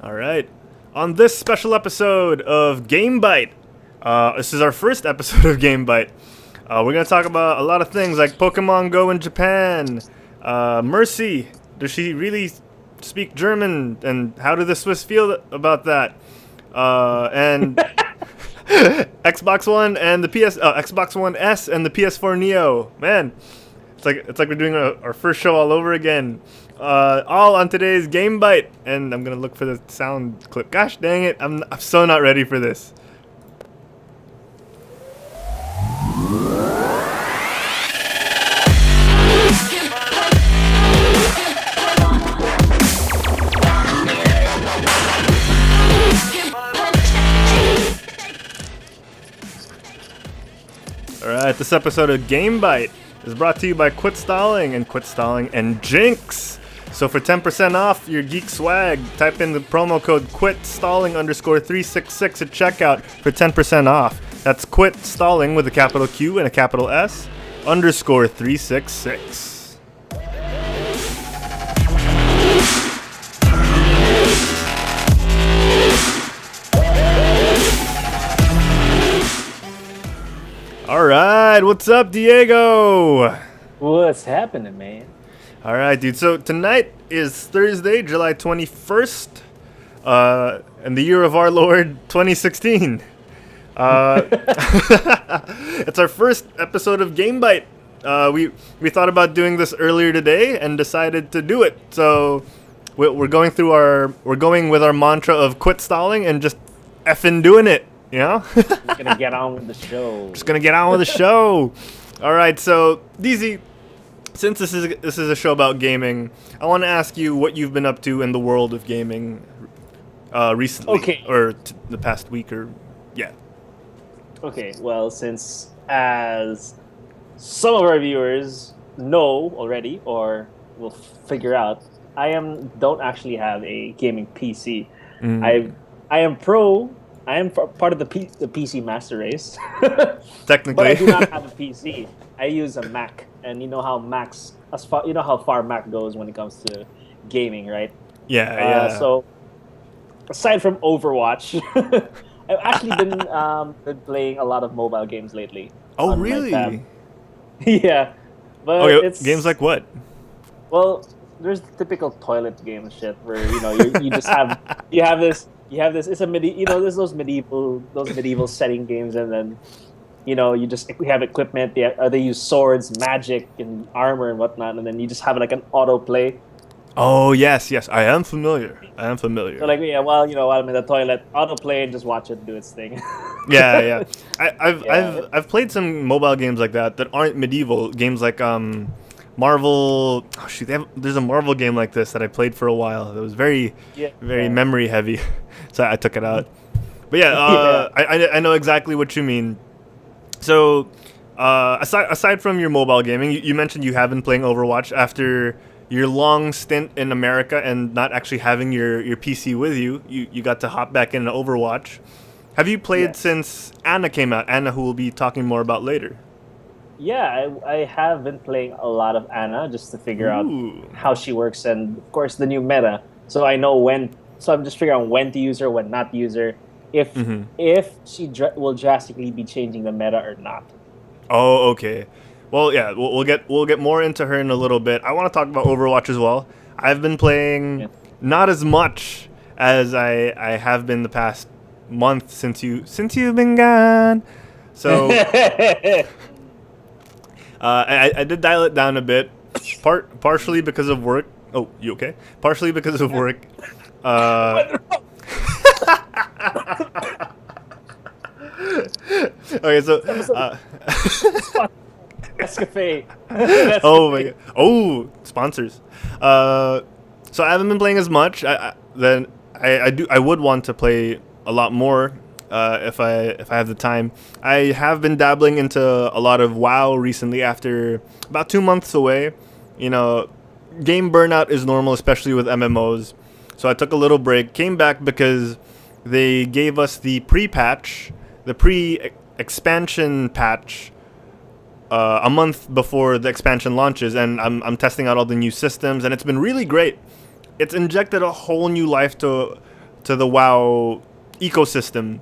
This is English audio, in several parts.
All right. On this special episode of GameByte, this is our first episode of GameByte. We're going to talk about a lot of things like PokemonGO in Japan, Mercy, does she really speak German, and how do the Swiss feel about that? And Xbox One and the Xbox One S and the PS4 Neo. Man, it's like we're doing our first show all over again. All on today's GameByte, and I'm gonna look for the sound clip. Gosh dang it, I'm so not ready for this. Alright, this episode of GameByte is brought to you by Quit Stalling and Jinx. So for 10% off your geek swag, type in the promo code QUITSTALLING_366 at checkout for 10% off. That's Quit Stalling with a capital Q and a capital S _366. Alright, what's up, Diego? What's happening, man? Alright, dude, so tonight is Thursday, July 21st, in the year of our Lord, 2016. It's our first episode of GameByte. We thought about doing this earlier today and decided to do it. So we're going with our mantra of quit stalling and just effing doing it, you know? Just gonna get on with the show. Just gonna get on with the show. All right, so DZ, since this is a show about gaming, I want to ask you what you've been up to in the world of gaming recently, Okay. or the past week, or yeah. Okay, well, since as some of our viewers know already or will figure out, don't actually have a gaming PC. I am part of the PC master race. Technically, but I do not have a PC. I use a Mac, and you know how far Mac goes when it comes to gaming, right? Yeah. So aside from Overwatch, I've actually been playing a lot of mobile games lately. Oh, on my really? tab. Yeah, but Okay, it's games like what? Well, there's the typical toilet game shit where you just have this. It's a there's those medieval setting games, and then we have equipment. They use swords, magic, and armor and whatnot, and then you just have like an auto play. Oh yes, I am familiar. So while I'm in the toilet, auto play and just watch it do its thing. Yeah. I've played some mobile games like that aren't medieval games, like Marvel. Oh shoot, there's a Marvel game like this that I played for a while. That was very memory heavy, so I took it out. But I know exactly what you mean. So aside from your mobile gaming, you mentioned you have been playing Overwatch after your long stint in America and not actually having your PC with you. You got to hop back into Overwatch. Have you played since Anna came out? Anna, who we'll be talking more about later. Yeah, I have been playing a lot of Anna just to figure out how she works, and of course the new meta. So I know so I'm just figuring out when to use her, when not to use her, if she will drastically be changing the meta or not. Oh, okay. Well, yeah, we'll get more into her in a little bit. I want to talk about Overwatch as well. I've been playing not as much as I have been the past month since you've been gone. So I did dial it down a bit, partially because of work. Oh, you okay? Partially because of work. Okay, so Escafé. Oh my god! Oh, sponsors. So I haven't been playing as much. I would want to play a lot more if I have the time. I have been dabbling into a lot of WoW recently after about 2 months away. Game burnout is normal, especially with MMOs. So I took a little break, came back because they gave us the pre-patch, the pre-expansion patch a month before the expansion launches, and I'm testing out all the new systems, and it's been really great. It's injected a whole new life to to the WoW ecosystem.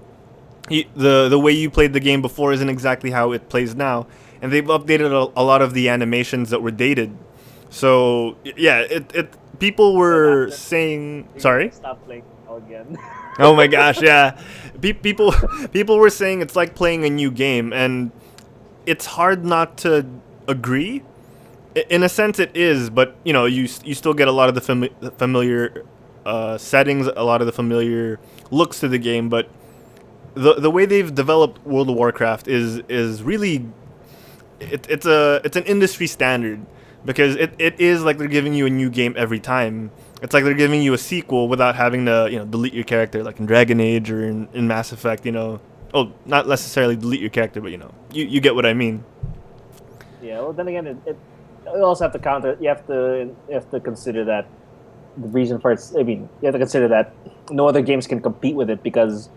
The way you played the game before isn't exactly how it plays now, and they've updated a lot of the animations that were dated. So yeah, it people were saying sorry. Stop playing again. Oh my gosh, yeah. People were saying it's like playing a new game, and it's hard not to agree. In a sense, it is, but you still get a lot of the familiar settings, a lot of the familiar looks to the game, but the way they've developed World of Warcraft is really it's an industry standard, because it is like they're giving you a new game every time. It's like they're giving you a sequel without having to delete your character, like in Dragon Age or in Mass Effect. Oh, not necessarily delete your character, but you get what I mean. Yeah. Well, then again, you also have to counter. You have to consider that the reason for it. I mean, you have to consider that no other games can compete with it, because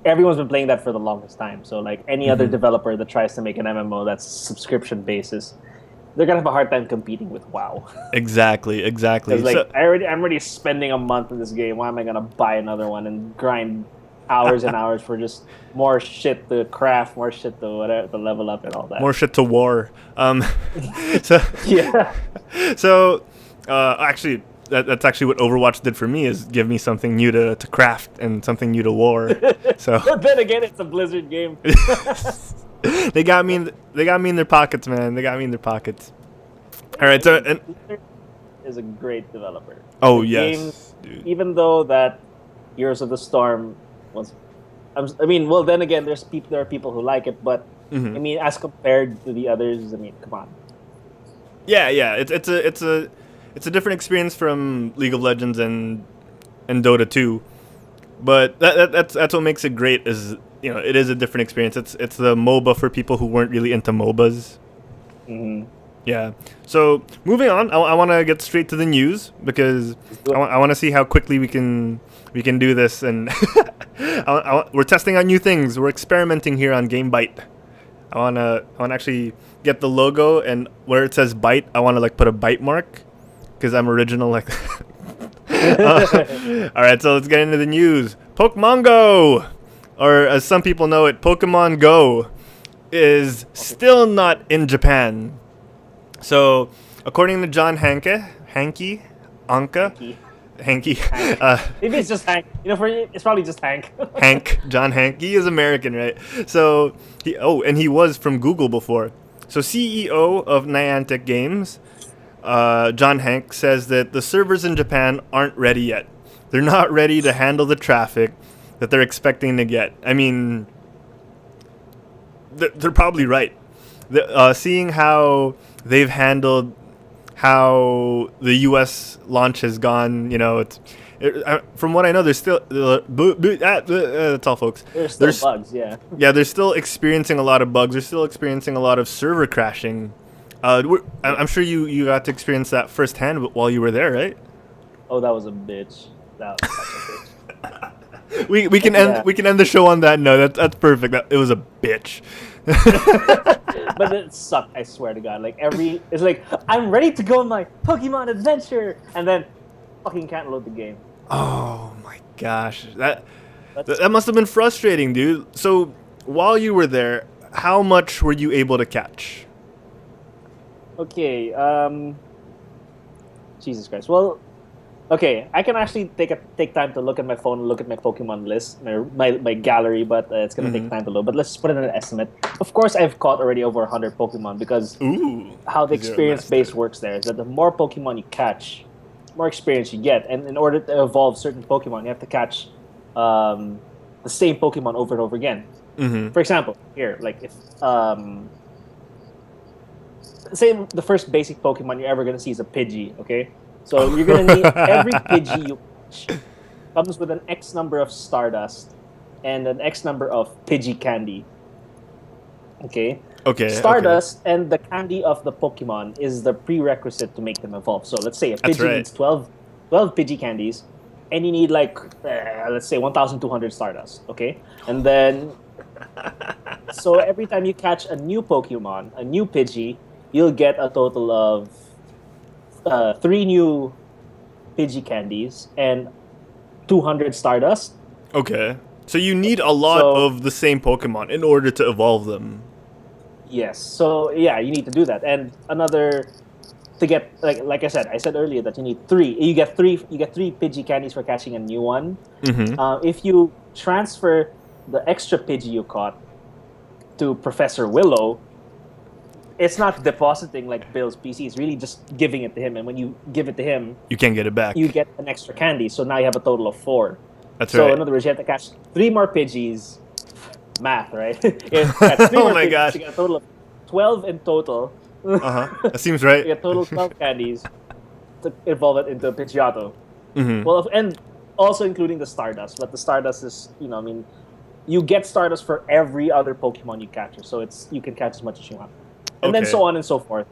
everyone's been playing that for the longest time. So like any other developer that tries to make an MMO that's subscription basis, they're gonna have a hard time competing with WoW. Exactly. Because like I'm already spending a month in this game. Why am I gonna buy another one and grind hours and hours for just more shit to craft, more shit to whatever, to level up and all that. More shit to war. So yeah. So actually, that's actually what Overwatch did for me, is give me something new to craft and something new to war. So But then again, it's a Blizzard game. they got me in their pockets, man. They got me in their pockets. All right, so Blizzard is a great developer. Oh The yes, game, dude. even though that Heroes of the Storm was, I mean, well, then again, there are people who like it, but I mean, as compared to the others, I mean, come on. Yeah. It's a different experience from League of Legends and Dota 2, but that's what makes it great. Is it is a different experience. It's the MOBA for people who weren't really into MOBAs. Mm-hmm. Yeah. So moving on, I want to get straight to the news, because I want to see how quickly we can do this, and we're testing out new things. We're experimenting here on GameByte. I want to actually get the logo, and where it says byte, I want to like put a byte mark, because I'm original like that. All right, so let's get into the news. PokemonGO, or as some people know it, PokemonGO, is still not in Japan. So, according to John Hanke, Maybe it's just Hank. For you, it's probably just Hank. John Hank. He is American, right? So he was from Google before. So CEO of Niantic Games, John Hank, says that the servers in Japan aren't ready yet. They're not ready to handle the traffic that they're expecting to get. I mean, they're probably right. Seeing how they've handled how the U.S. launch has gone, from what I know, there's still that's all, folks. There's still bugs, yeah. Yeah, they're still experiencing a lot of bugs. They're still experiencing a lot of server crashing. I'm sure you got to experience that firsthand while you were there, right? Oh, that was a bitch. That was such a bitch. We can end the show on that note. That's perfect. It was a bitch. But it sucked, I swear to God. It's like, I'm ready to go on my Pokemon adventure, and then fucking can't load the game. Oh my gosh, that must have been frustrating, dude. So while you were there, how much were you able to catch? Okay, Jesus Christ. Well, okay, I can actually take time to look at my phone and look at my Pokemon list, my gallery, but it's gonna take time to load. But let's put it in an estimate. Of course, I've caught already over 100 Pokemon, because how the experience base works there is that the more Pokemon you catch, more experience you get, and in order to evolve certain Pokemon, you have to catch the same Pokemon over and over again. For example, here, like if say the first basic Pokemon you're ever gonna see is a Pidgey, okay? So you're gonna need every Pidgey you catch comes with an X number of Stardust and an X number of Pidgey candy. Okay. Stardust and the candy of the Pokemon is the prerequisite to make them evolve. So let's say a Pidgey needs 12 Pidgey candies, and you need let's say 1,200 Stardust. Okay, and then so every time you catch a new Pokemon, a new Pidgey, you'll get a total of 3 new Pidgey candies and 200 Stardust. Okay. So you need a lot So of the same Pokemon in order to evolve them. yes, so yeah, you need to do that. And another to get like I said earlier that you need three. You get three Pidgey candies for catching a new one. Mm-hmm. If you transfer the extra Pidgey you caught to Professor Willow, it's not depositing like Bill's PC. It's really just giving it to him. And when you give it to him, You can't get it back. you get an extra candy. So now you have a total of 4. That's So right. in other words, you have to catch 3 more Pidgeys. Math, right? You catch 3 Oh more my Pidgeys, gosh. you get a total of 12 in total. Uh-huh. That seems You right. get total 12 candies to evolve it into a Pidgeotto. Mm-hmm. Well, and also including the Stardust. But the Stardust is, I mean, you get Stardust for every other Pokemon you catch. So you can catch as much as you want. And then Okay. so on and so forth.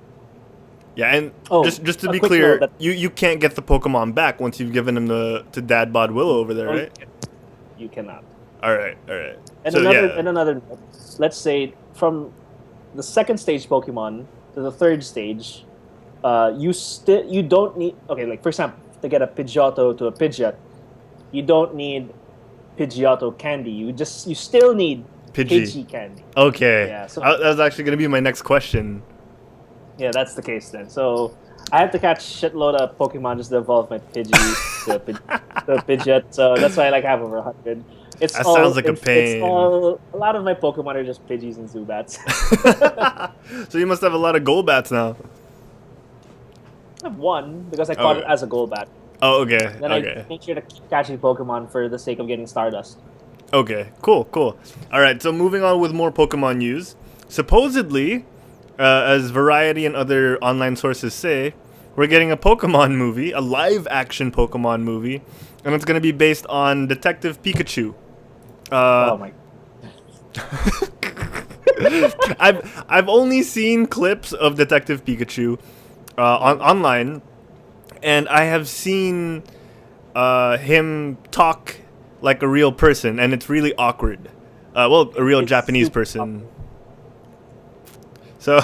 Yeah, and Oh, just to a be quick clear, note that- you can't get the Pokemon back once you've given them to Dad Bod Willow over there, Oh, right? You cannot. All right, all right. And So, yeah. another note, let's say from the second stage Pokemon to the third stage, you don't need, okay, like for example, to get a Pidgeotto to a Pidgeot, you don't need Pidgeotto candy. You still need Pidgey. Pidgey candy. Okay. Yeah, so- That was actually going to be my next question. Yeah, that's the case then. So I have to catch shitload of Pokemon just to evolve my Pidgey to a Pidgeot. So that's why I like have over 100. It's That all, sounds like a it's pain. all, a lot of my Pokemon are just Pidgeys and Zubats. So you must have a lot of Golbats now. I have one because I caught it Okay. as a Golbat. Oh, okay. Then Okay. I make sure to keep catching Pokemon for the sake of getting Stardust. Okay. Cool. Cool. All right. So moving on with more Pokemon news. Supposedly, as Variety and other online sources say, we're getting a Pokemon movie, a live-action Pokemon movie, and it's going to be based on Detective Pikachu. Oh my! I've only seen clips of Detective Pikachu online, and I have seen him talk like a real person, and it's really awkward. Well, a real It's Japanese super person. So,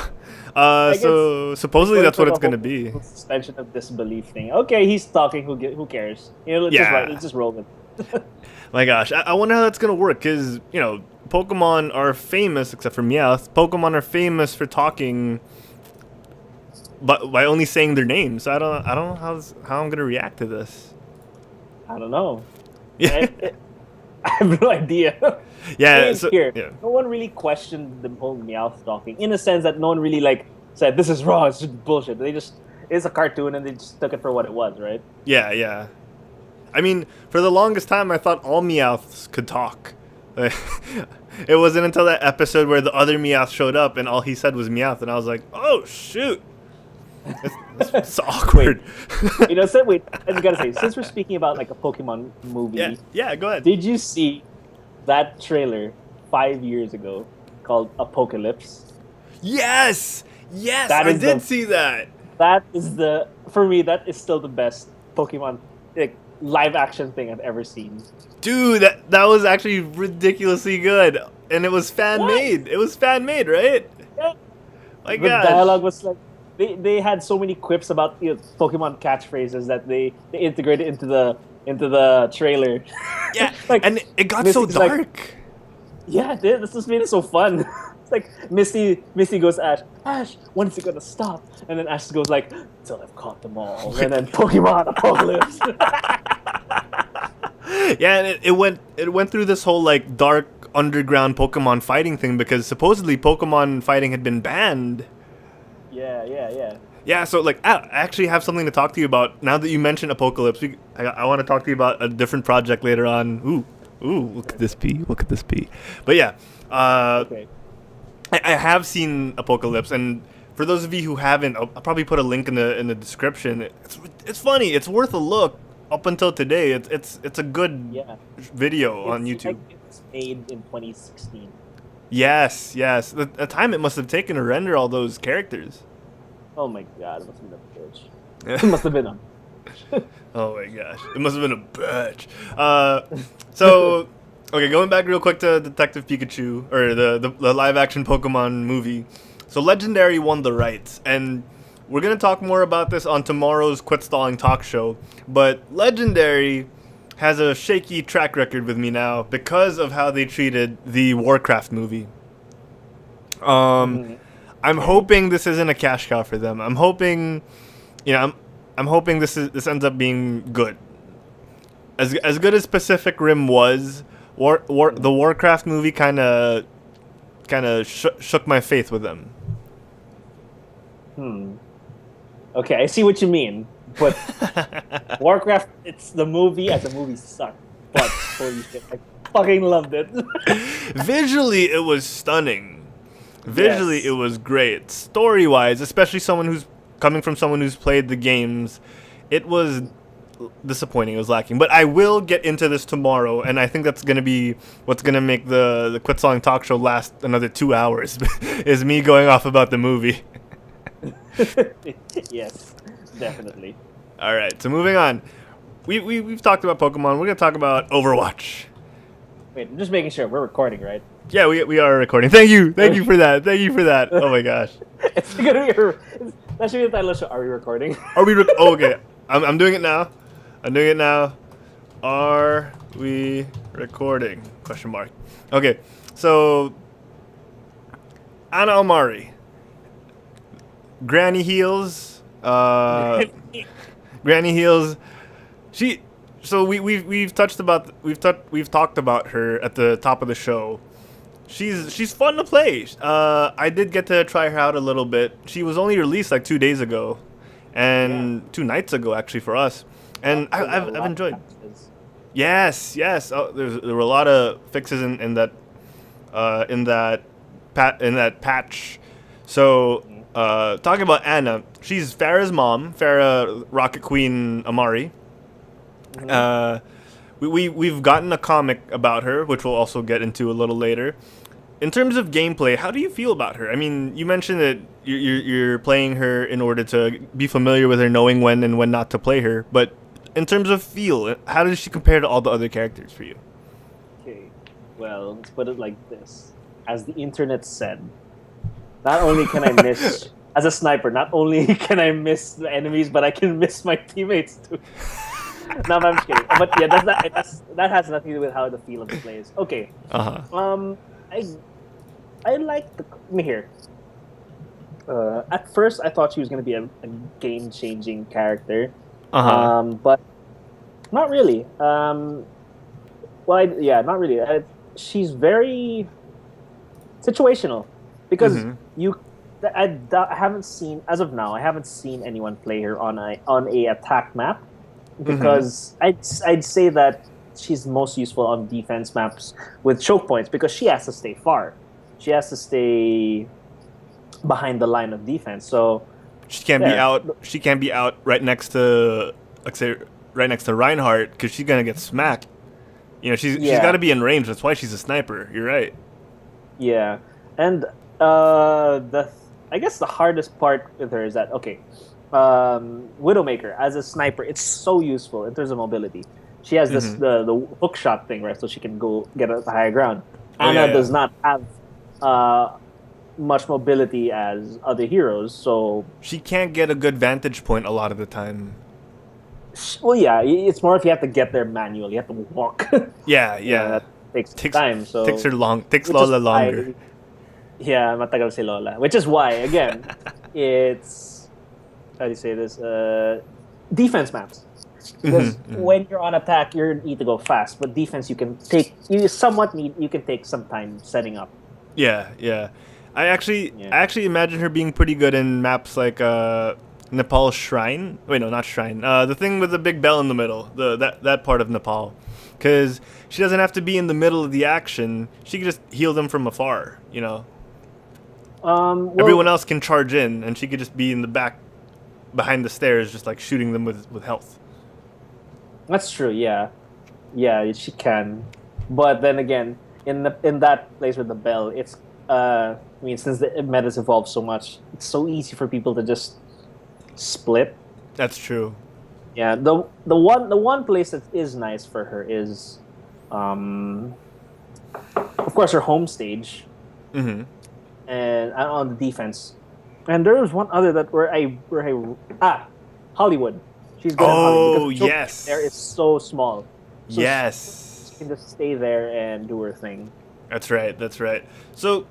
guess so supposedly that's what it's gonna be. Suspension of disbelief thing. Okay, he's talking. Who cares? Let's Yeah. let's just roll with it. My gosh, I wonder how that's gonna work, because Pokemon are famous, except for Meowth. Pokemon are famous for talking, but by only saying their names. So I don't know how I'm gonna react to this. I don't know. Yeah, I have no idea. yeah. Thing is So, here, yeah. no one really questioned the whole Meowth talking, in a sense that no one really said this is wrong. It's just bullshit. It's a cartoon and they just took it for what it was, right? Yeah, yeah. I mean, for the longest time, I thought all Meowths could talk. It wasn't until that episode where the other Meowth showed up and all he said was Meowth, and I was like, oh shoot, it's awkward. Wait, I gotta say, since we're speaking about like a Pokemon movie, Yeah, yeah. Go ahead. did you see that trailer 5 years ago called Apocalypse? Yes, yes. That I is did the- see that. That is for me, that is still the best Pokemon live action thing I've ever seen. Dude, that was actually ridiculously good, and it was fan made. It was fan made, right? Yeah. My The gosh. dialogue was like they had so many quips about Pokemon catchphrases that they integrated into the trailer. Yeah, Like, and it got so Misty's like- dark. Yeah, this just made it so fun. It's like Misty goes to Ash, when is it gonna stop? And then Ash goes like, till I've caught them all. And then Pokemon Apocalypse. Yeah, and it went through this whole like dark underground Pokemon fighting thing, because supposedly Pokemon fighting had been banned. Yeah. Yeah, so like I actually have something to talk to you about now that you mentioned Apocalypse. I want to talk to you about a different project later on. Ooh, look at this be. Look at this be. But yeah, Okay. I have seen Apocalypse, and for those of you who haven't, I'll probably put a link in the description. It's funny. It's worth a look. Up until today, it's a good Yeah. video on It's YouTube. like it was made in 2016. Yes. The time it must have taken to render all those characters. Oh my god, it must have been a bitch. It must have been a Oh my gosh, it must have been a bitch. So, okay, going back real quick to Detective Pikachu, or the live action Pokemon movie. So Legendary won the rights, and we're gonna talk more about this on tomorrow's Quit Stalling talk show. But Legendary has a shaky track record with me now because of how they treated the Warcraft movie. Mhm. I'm hoping this isn't a cash cow for them. I'm hoping, I'm hoping this ends up being good. As good as Pacific Rim was, the Warcraft movie kind of shook my faith with them. Okay, I see what you mean, but Warcraft, it's the movie as a movie sucked. But holy shit, I fucking loved it. Visually, it was stunning. Visually, Yes. it was great. Story-wise, especially someone who's coming from someone who's played the games, it was disappointing. It was lacking. But I will get into this tomorrow, and I think that's gonna be what's gonna make the Quit Stalling talk show last another 2 hours. Is me going off about the movie. Yes, definitely. All right. So moving on, we've talked about Pokemon. We're gonna talk about Overwatch. Wait, I'm just making sure we're recording, right? Yeah, we are recording. Thank you for that. Thank you for that. Oh my gosh. It's gonna be that should be the title of the show. Are we recording? Are we? Oh, okay. I'm doing it now. I'm doing it now. Are we recording? Question mark. Okay. So Anna Omari, Granny Heels. Granny Heels. She. So we've talked about her at the top of the show. She's fun to play. I did get to try her out a little bit. She was only released like 2 days ago, and 2 nights ago actually for us. And I've enjoyed. Yes. Oh, there were a lot of fixes in that patch. So talking about Anna, she's Farah's mom, Farah Rocket Queen Amari. We've gotten a comic about her, which we'll also get into a little later. In terms of gameplay, how do you feel about her? I mean, you mentioned that you're playing her in order to be familiar with her, knowing when and when not to play her. But in terms of feel, how does she compare to all the other characters for you? Okay, well, let's put it like this. As the internet said, not only can I miss as a sniper, not only can I miss the enemies, but I can miss my teammates too. No, I'm just kidding. But yeah, that has nothing to do with how the feel of the play is. Okay. I like the me here. At first, I thought she was going to be a game-changing character. But not really. Not really. She's very situational because I haven't seen as of now. I haven't seen anyone play her on a attack map because I'd say that she's most useful on defense maps with choke points because she has to stay far. She has to stay behind the line of defense. So she can't be out. She can't be out right next to, let's say, right next to Reinhardt because she's gonna get smacked. You know, she's got to be in range. That's why she's a sniper. You're right. Yeah, and I guess the hardest part with her is that Widowmaker as a sniper, it's so useful in terms of mobility. She has this the hook shot thing, right? So she can go get at the higher ground. Anna does not have much mobility as other heroes, so she can't get a good vantage point a lot of the time. Well, yeah, it's more if you have to get there manually. You have to walk. Yeah. That takes time. So takes Lola longer. Matagal si Lola. Which is why, again, it's how do you say this? Defense maps. Because when you're on attack, you need to go fast. But defense, you can take some time setting up. Yeah. I actually imagine her being pretty good in maps like Nepal's Shrine. Wait, no, not Shrine. The thing with the big bell in the middle. That part of Nepal, because she doesn't have to be in the middle of the action. She can just heal them from afar. You know. Everyone else can charge in, and she could just be in the back, behind the stairs, just like shooting them with health. That's true. Yeah, she can. But then again, in that place with the bell, it's since the meta's evolved so much, it's so easy for people to just split. That's true. Yeah, the one place that is nice for her is, of course, her home stage, and on the defense. And there was one other that where I Hollywood. She's good at Hollywood. Yes. There is so small. So Yes. she can just stay there and do her thing. That's right. That's right. So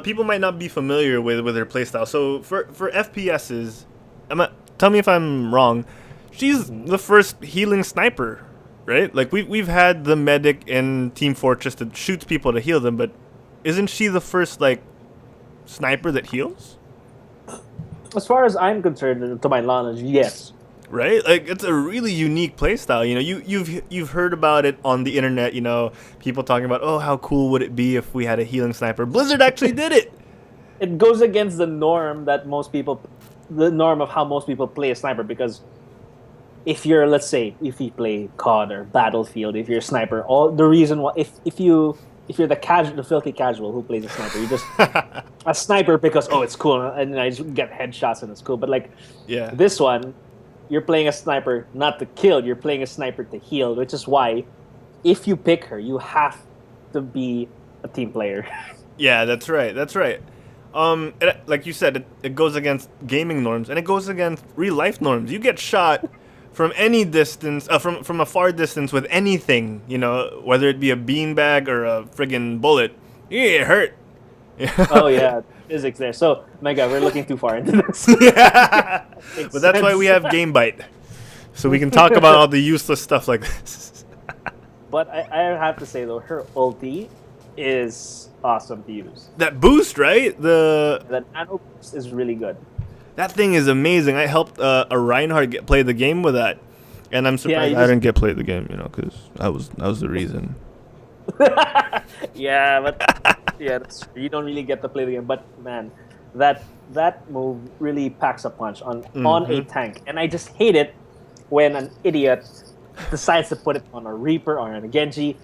people might not be familiar with her playstyle. So for FPSs, tell me if I'm wrong. She's the first healing sniper, right? Like we've had the medic in Team Fortress that shoots people to heal them, but isn't she the first like sniper that heals? As far as I'm concerned, to my knowledge, yes. Right? Like it's a really unique playstyle. You know, you've heard about it on the internet, you know, people talking about, "Oh, how cool would it be if we had a healing sniper?" Blizzard actually did it. It goes against the norm that the norm of how most people play a sniper, because if you're, let's say, if you play COD or Battlefield, if you're a sniper, all the reason why, if you're the filthy casual who plays a sniper, you just a sniper because it's cool and I just get headshots and it's cool. But like, Yeah. this one, you're playing a sniper not to kill, you're playing a sniper to heal, which is why if you pick her, you have to be a team player. Yeah, that's right. That's right. Like you said, it goes against gaming norms and it goes against real life norms. You get shot from any distance, from a far distance with anything, you know, whether it be a beanbag or a friggin' bullet, you get hurt. Oh yeah, physics there. So my God, we're looking too far into this. Yeah. But that's why we have GameByte, so we can talk about all the useless stuff like this. But I have to say though, her ulti is awesome to use. That boost, right? That nano boost is really good. That thing is amazing. I helped a Reinhardt play the game with that, and I'm surprised I didn't get played the game, you know, because that was the reason. Yeah, but that's true. You don't really get to play the game. But man, that move really packs a punch on a tank, and I just hate it when an idiot decides to put it on a Reaper or on a Genji.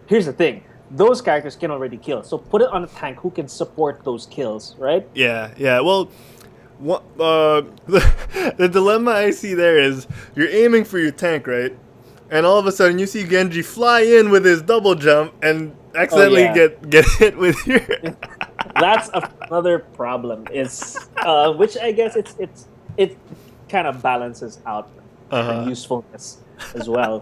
Here's the thing: those characters can already kill, so put it on a tank who can support those kills, right? Yeah. Well, the dilemma I see there is you're aiming for your tank, right? And all of a sudden you see Genji fly in with his double jump and accidentally get hit with your. That's another problem. Is which I guess it kind of balances out the usefulness as well.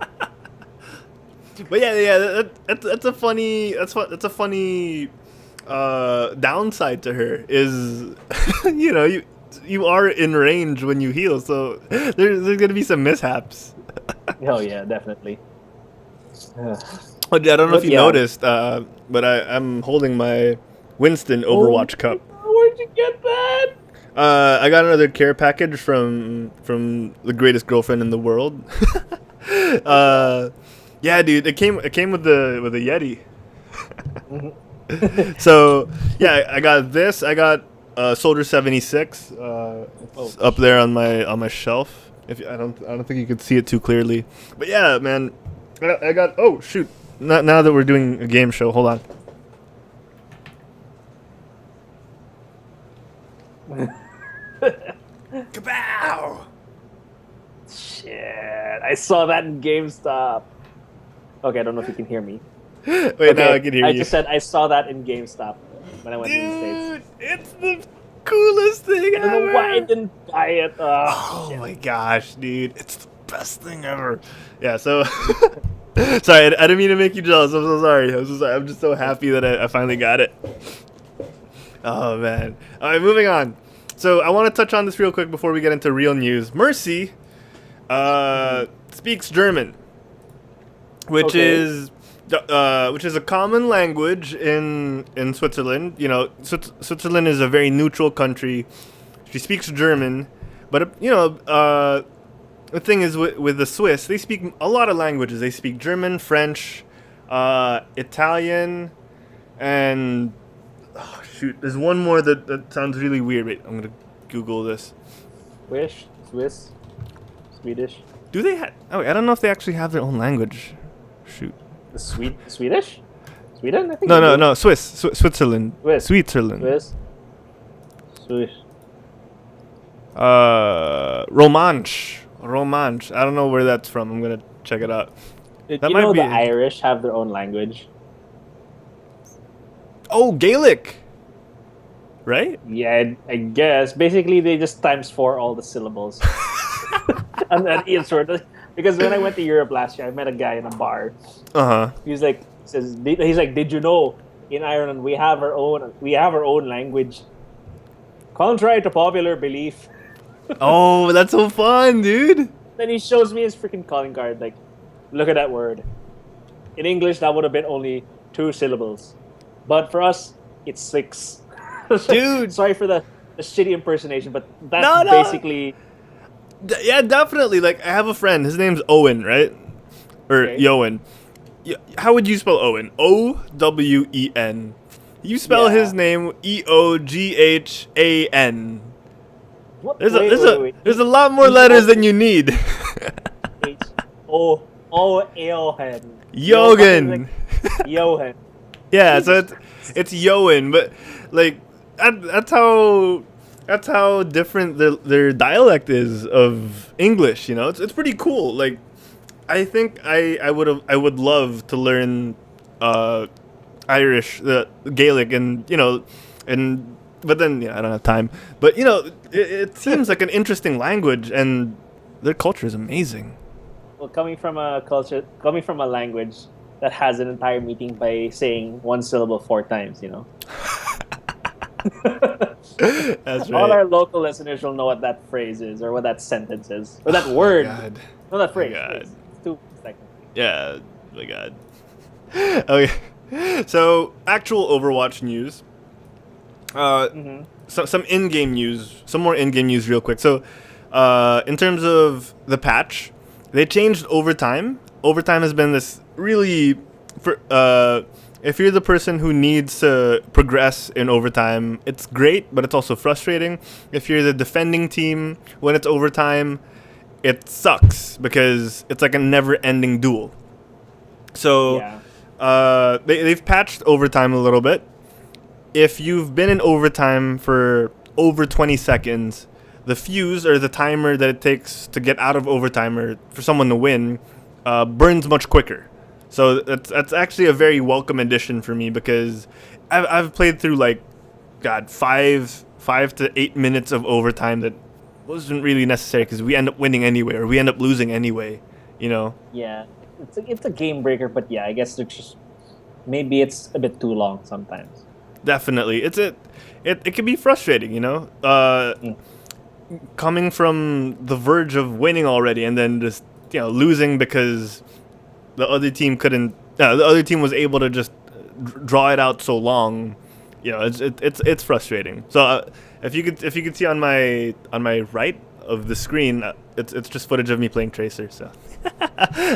But yeah, that's a funny downside to her is you know you are in range when you heal, so there's gonna be some mishaps. Oh yeah, definitely. I don't know if you noticed, but I'm holding my Winston Overwatch cup. Where'd you get that? I got another care package from the greatest girlfriend in the world. Yeah, dude, it came with a Yeti. So yeah, I got this. I got Soldier 76 up there on my shelf. If I don't think you could see it too clearly, but yeah, man, I got. Oh shoot! Now that we're doing a game show, hold on. Kabow! Shit! I saw that in GameStop. Okay, I don't know if you can hear me. Wait, okay, now I can hear you. I just said I saw that in GameStop when I went to the States. It's the coolest thing ever. I don't know why I didn't buy it. Oh shit. my gosh, dude. It's the best thing ever. Yeah, so... sorry, I didn't mean to make you jealous. I'm so sorry. I'm just so happy that I finally got it. Oh, man. All right, moving on. So I want to touch on this real quick before we get into real news. Mercy speaks German, which is a common language in Switzerland. You know, Switzerland is a very neutral country. She speaks German, but the thing is with the Swiss, they speak a lot of languages. They speak German, French, Italian, and shoot, there's one more that sounds really weird. Wait, I'm gonna Google this. Swiss, Swedish. Do they have? Oh, I don't know if they actually have their own language. Shoot. The Swedish? Sweden? I think. No. Switzerland. Swiss. Switzerland. Swiss. Romansh. I don't know where that's from. I'm gonna check it out. Did you know the Irish have their own language? Oh, Gaelic. Right? Yeah, I guess. Basically, they just times 4 all the syllables. And then it's sort of Because when I went to Europe last year, I met a guy in a bar. Uh-huh. He's like, did you know in Ireland we have our own language, contrary to popular belief. Oh, that's so fun, dude. Then he shows me his freaking calling card. Like, look at that word. In English, that would have been only 2 syllables, but for us, it's 6. Dude. Sorry for the shitty impersonation, but that's No, no. basically. Yeah, definitely. Like, I have a friend. His name's Owen, right? Or Okay. Yowen. How would you spell Owen? Owen. You spell Yeah. his name Eoghan. What? There's Wait. a lot more letters than you need. H O O Eohen. Yogan. Johan. Yeah, so it's Yowen, but like that's how different their dialect is of English. You know, it's pretty cool. Like, I think I would love to learn Irish, the Gaelic, and but then I don't have time. But it seems like an interesting language, and their culture is amazing. Well, coming from a language that has an entire meeting by saying one syllable 4 times, That's right. All our local listeners will know what that phrase is, or what that sentence is, or that word. God. Not that phrase. God. It's 2 technically. Yeah, my God. Okay, so actual Overwatch news. Some in-game news, some more in-game news, real quick. So, in terms of the patch, they changed overtime. Overtime has been this really, if you're the person who needs to progress in overtime, it's great, but it's also frustrating. If you're the defending team when it's overtime, it sucks because it's like a never-ending duel. So, Yeah. they've patched overtime a little bit. If you've been in overtime for over 20 seconds, the fuse, or the timer that it takes to get out of overtime or for someone to win, burns much quicker. So that's actually a very welcome addition for me, because I've played through like, God, 5 to 8 minutes of overtime that wasn't really necessary because we end up winning anyway, or we end up losing anyway. Yeah. It's a game breaker, but yeah, I guess maybe it's a bit too long sometimes. Definitely, it can be frustrating. Coming from the verge of winning already, and then just losing because the other team couldn't. The other team was able to just draw it out so long. It's frustrating. So if you could see on my right of the screen, it's just footage of me playing Tracer. So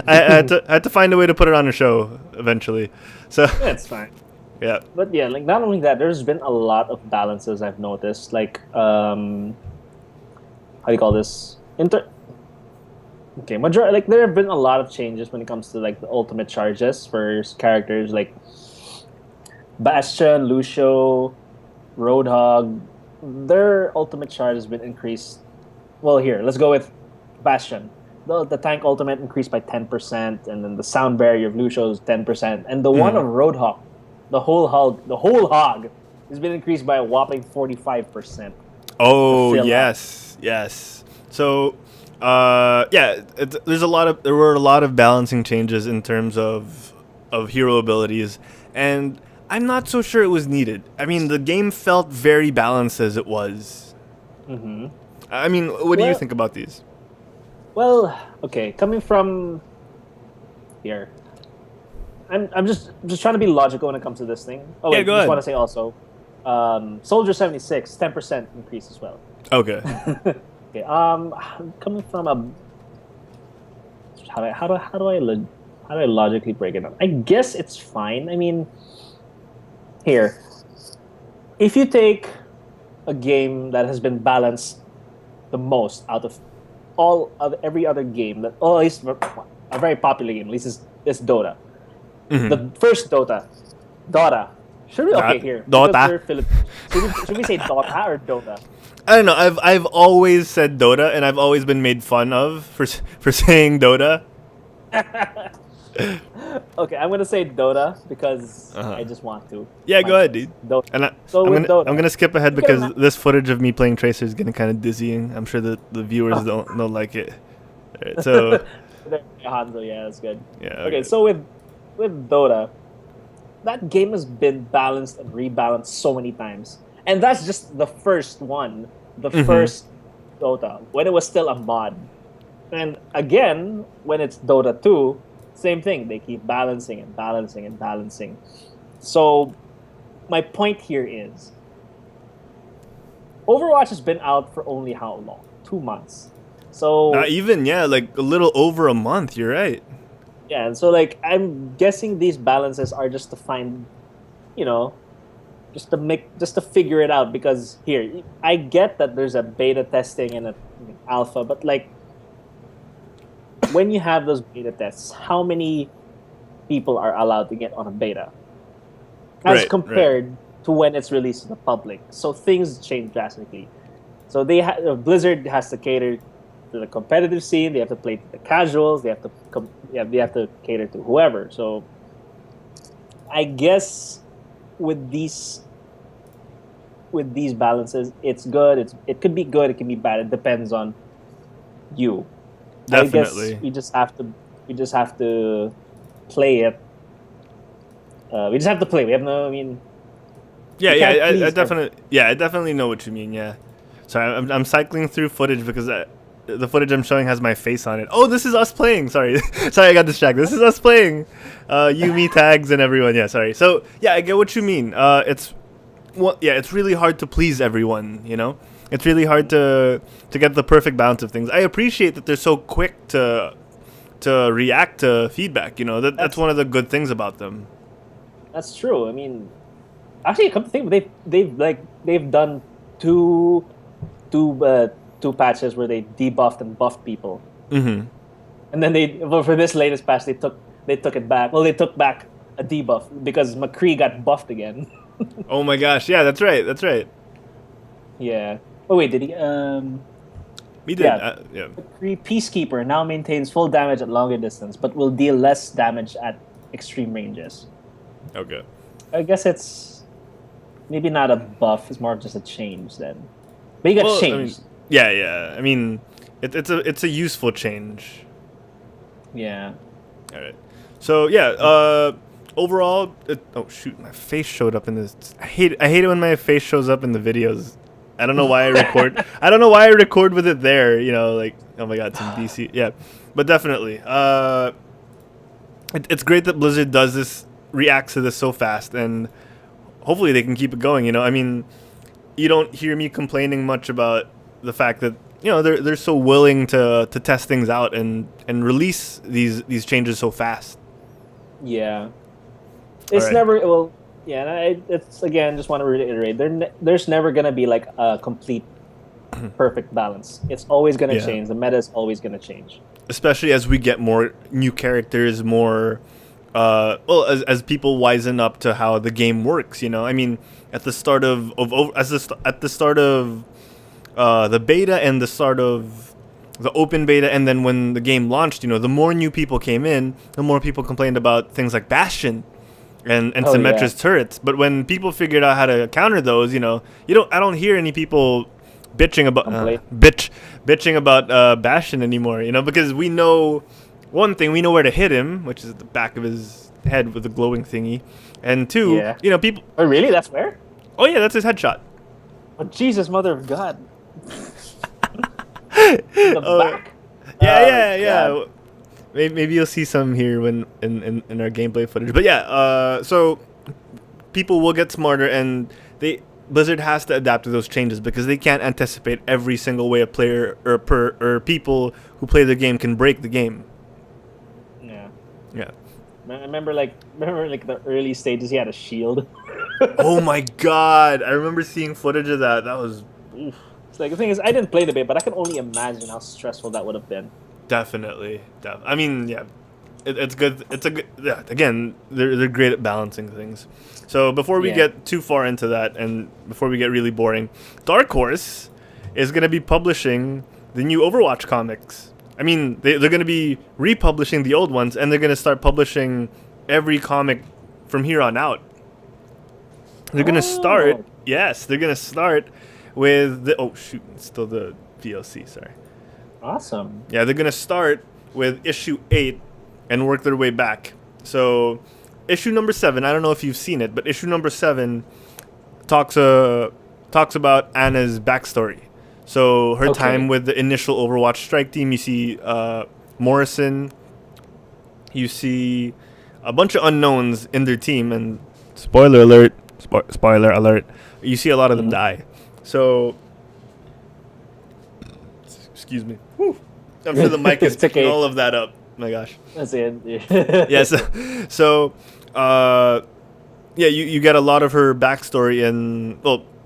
I had to find a way to put it on a show eventually. So Yeah, it's fine. yeah. But yeah, like, not only that, there's been a lot of balances I've noticed. Like, how do you call this? Like, there have been a lot of changes when it comes to like the ultimate charges for characters like Bastion, Lucio, Roadhog. Their ultimate charge has been increased. Well, here, let's go with Bastion. The tank ultimate increased by 10%, and then the sound barrier of Lucio is 10%, and the one of Roadhog, the whole hog, has been increased by a whopping 45%. Oh, fill yes. So, there were a lot of balancing changes in terms of hero abilities, and I'm not so sure it was needed. I mean, the game felt very balanced as it was. Mm-hmm. I mean, what do you think about these? Well, okay, coming from here, I'm just trying to be logical when it comes to this thing. Oh, Yeah, wait, go just ahead. want to say also, Soldier 76, 10% increase as well. Okay. Okay, coming from a how do I logically break it down? I guess it's fine. I mean, here, if you take a game that has been balanced the most out of every other game, at least a very popular game, at least is Dota. Mhm. The first Dota. Should we here? Dota. Because we're Filipinos. Should we say Dota or Dota? I don't know. I've always said Dota, and I've always been made fun of for saying Dota. Okay, I'm gonna say Dota because I just want to. Yeah, go ahead, dude. Dota. And So I'm with gonna Dota, I'm gonna skip ahead you can because this footage of me playing Tracer is getting kind of dizzying. I'm sure that the viewers don't like it. Alright, so Hanzo, yeah, that's good. Yeah. Okay, so with Dota, that game has been balanced and rebalanced so many times, and that's just the first one, the Mm-hmm. first Dota when it was still a mod. And again, when it's Dota 2, same thing. They keep balancing and balancing and balancing. So my point here is Overwatch has been out for only how long? 2 months. Not So even, yeah, like a little over a month. You're right. yeah, and so like I'm guessing these balances are just to find, you know, just to figure it out because here I get that there's a beta testing and a alpha, but like when you have those beta tests, how many people are allowed to get on a beta as Right. Right. compared to when it's released to the public? So things change drastically. So Blizzard has to cater to the competitive scene. They have to play to the casuals. They have to cater to whoever. So I guess with these balances, it's good. It could be good. It can be bad. It depends on you. I guess Definitely. we just have to play it. We just have to play. We have no. I mean, Yeah. we Yeah. can't I please everyone. definitely. Yeah. I definitely know what you mean. Yeah. Sorry, I'm cycling through footage because the footage I'm showing has my face on it. Oh, this is us playing. Sorry, sorry, I got distracted. This is us playing. You, me, tags, and everyone. Yeah, sorry. So yeah, I get what you mean. Yeah, it's really hard to please everyone. You know, it's really hard to get the perfect balance of things. I appreciate that they're so quick to react to feedback. You know, that's That's one of the good things about them. that's true. I mean, actually, come to think, of it, they've done two two patches where they debuffed and buffed people, Mm-hmm. and then for this latest patch they took it back. Well, they took back a debuff because McCree got buffed again. Oh my gosh, yeah, that's right, that's right. Yeah. Oh wait, did he? We did. Yeah. Yeah. McCree Peacekeeper now maintains full damage at longer distance, but will deal less damage at extreme ranges. Okay. I guess it's maybe not a buff; it's more of just a change then. But he got Well, I mean, changed. yeah, yeah. I mean, it's a useful change. Yeah. All right. So yeah. Overall, oh shoot, my face showed up in this. I hate it when my face shows up in the videos. I don't know why I record. I don't know why I record with it there. You know, like oh my god, some DC. Yeah, but definitely. It's great that Blizzard does this, reacts to this so fast, and hopefully they can keep it going. You know, I mean, you don't hear me complaining much about the fact that they're so willing to test things out and release these changes so fast. Yeah. All It's right. never well. Yeah, and it's again. Just want to reiterate. There's never gonna be like a complete perfect balance. It's always gonna Yeah. change. The meta is always gonna change. Especially as we get more new characters, more well, as people wisen up to how the game works. You know, I mean, at the start at the start of the beta and the start of the open beta, and then when the game launched, the more new people came in, the more people complained about things like Bastion and Oh yeah. Symmetra's turrets. But when people figured out how to counter those, I don't hear any people bitching about Complain. bitching about Bastion anymore. Because we know one thing, we know where to hit him, which is the back of his head with the glowing thingy, and two, Yeah. people. Oh really? That's where? Oh yeah, that's his headshot. Oh Jesus, mother of God! In the Oh back. yeah, Oh yeah, God. yeah. Maybe you'll see some here when in our gameplay footage. But yeah, so people will get smarter, and Blizzard has to adapt to those changes because they can't anticipate every single way a player or people who play the game can break the game. Yeah. Yeah. Remember like the early stages. He had a shield. Oh my god, I remember seeing footage of that. That was oof, It's like the thing is, I didn't play the bit, but I can only imagine how stressful that would have been. definitely. I mean, yeah, it's good. It's a good. Yeah, again, they're great at balancing things. So before we Yeah. get too far into that, and before we get really boring, Dark Horse is going to be publishing the new Overwatch comics. I mean, they're going to be republishing the old ones, and they're going to start publishing every comic from here on out. They're going to start. Oh, Yes, they're going to start with the. Oh shoot, it's still the VLC. Sorry. awesome. Yeah, they're going to start with issue 8 and work their way back. So, issue number 7, I don't know if you've seen it, but issue number 7 talks about Anna's backstory. So, her time with the initial Overwatch strike team. You see Morrison. You see a bunch of unknowns in their team, and spoiler alert, spoiler alert, you see a lot of them die. So, excuse me. Whew. I'm sure the mic is picking all of that up. My gosh. That's it. Yes. So, you get a lot of her backstory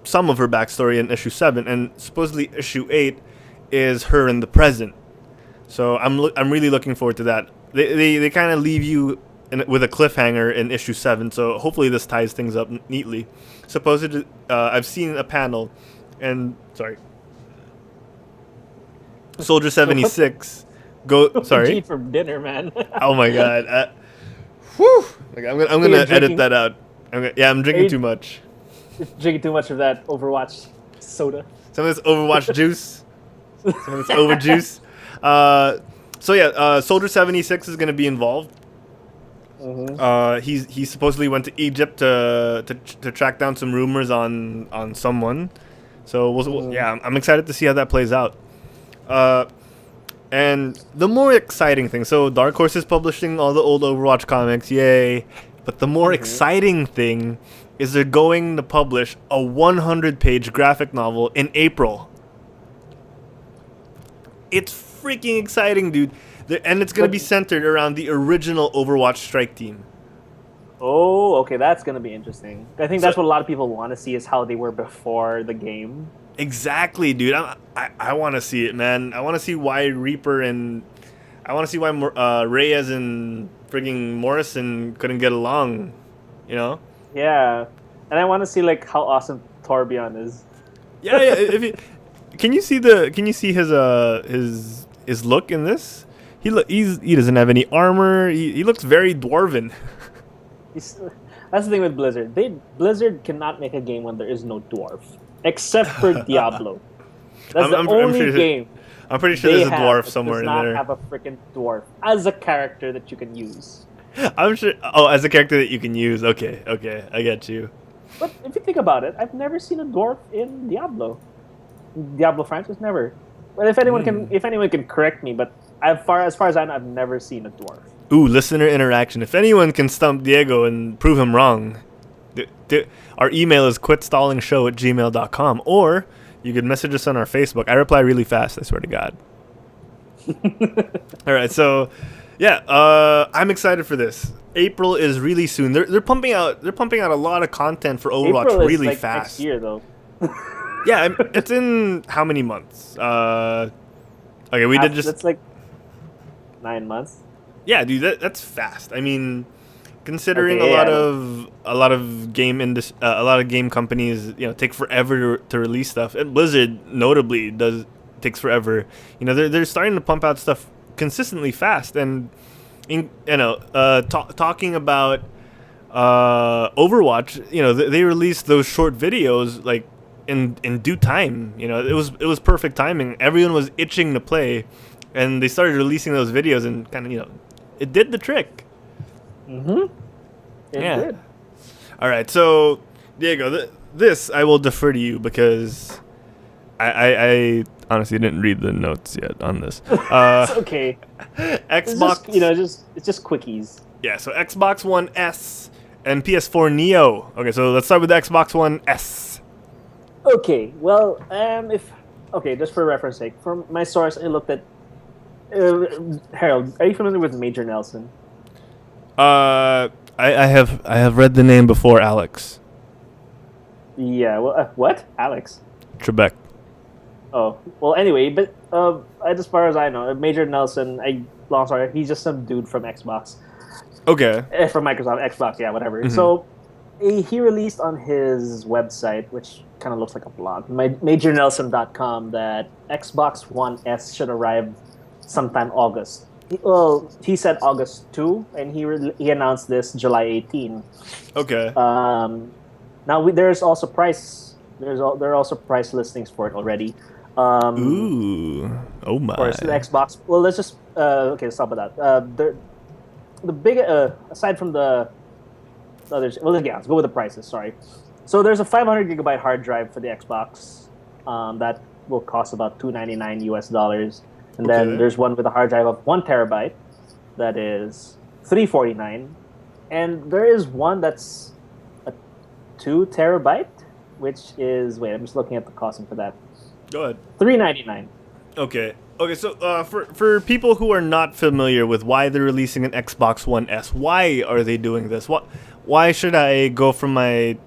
some of her backstory in issue 7, and supposedly issue 8 is her in the present. So I'm really looking forward to that. They kind of leave you with a cliffhanger in issue 7, so hopefully this ties things up neatly. Supposedly, I've seen a panel, and Soldier 76 sorry. Eat for dinner, man. Oh my god. Whew. Okay, I'm gonna edit that out. I'm drinking too much. Drinking too much of that Overwatch soda. Some of this Overwatch juice. Some of this overjuice. Soldier 76 is gonna be involved. He supposedly went to Egypt to track down some rumors on someone. So I'm excited to see how that plays out. And the more exciting thing, so Dark Horse is publishing all the old Overwatch comics, yay! But the more exciting thing is they're going to publish a 100-page graphic novel in April. It's freaking exciting, dude. And it's going to be centered around the original Overwatch strike team. Oh, okay, that's going to be interesting. I think that's what a lot of people want to see, is how they were before the game. Exactly, dude. I want to see it, man. I want to see why Reaper and I want to see why Reyes and frigging Morrison couldn't get along, you know? Yeah. And I want to see like how awesome Torbjorn is. Yeah. Can you see his look in this? He doesn't have any armor. He looks very dwarven. That's the thing with Blizzard. Blizzard cannot make a game when there is no dwarf, except for Diablo. That's the only game. I'm pretty sure there's a dwarf somewhere in there. Does not have a freaking dwarf as a character that you can use. I'm sure. Oh, as a character that you can use. Okay, I get you. But if you think about it, I've never seen a dwarf in Diablo franchise, never. But if anyone can correct me, but as far as I know, I've never seen a dwarf. Ooh, listener interaction. If anyone can stump Diego and prove him wrong, our email is quitstallingshow@gmail.com, or you could message us on our Facebook. I reply really fast, I swear to God. All right, so I'm excited for this. April is really soon. They're pumping out a lot of content for Overwatch April really is like fast. next year though. Yeah, it's in how many months? Okay, we did just. That's like 9 months. Yeah, dude, that's fast. I mean, considering a lot of game companies, take forever to release stuff, and Blizzard notably takes forever. They're starting to pump out stuff consistently fast, and talking about Overwatch, they released those short videos like in due time. It was perfect timing. Everyone was itching to play, and they started releasing those videos, and kind of it did the trick. It did. All right, so Diego, this I will defer to you because I honestly didn't read the notes yet on this. It's okay. Xbox, it's just quickies. Yeah, so Xbox One S and PS4 Neo. Okay, so let's start with the Xbox One S. Okay, well, just for reference sake, from my source, I looked at. Harold, are you familiar with Major Nelson? I have read the name before, Alex. Yeah. Well, what? Alex? Trebek. Oh, well. Anyway, but as far as I know, Major Nelson. Long story. He's just some dude from Xbox. Okay. From Microsoft Xbox, yeah, whatever. Mm-hmm. So he released on his website, which kind of looks like a blog, MajorNelson.com, that Xbox One S should arrive sometime August. Well, he said August 2, and he announced this July 18. Okay. Now there's also price. There are also price listings for it already. Ooh. Oh my. For the Xbox. Well, let's just Okay, let's talk about that. The big aside from the others, well, yeah, let's go with the prices. Sorry. So there's a 500 gigabyte hard drive for the Xbox that will cost about $299 US, and then Okay. there's one with a hard drive of 1 terabyte that is $349, and there is one that's a 2 terabyte, which is wait, I'm just looking at the costing for that. Go ahead. $399. Okay. Okay. So for people who are not familiar with why they're releasing an Xbox One S, why are they doing this? Why should I go from my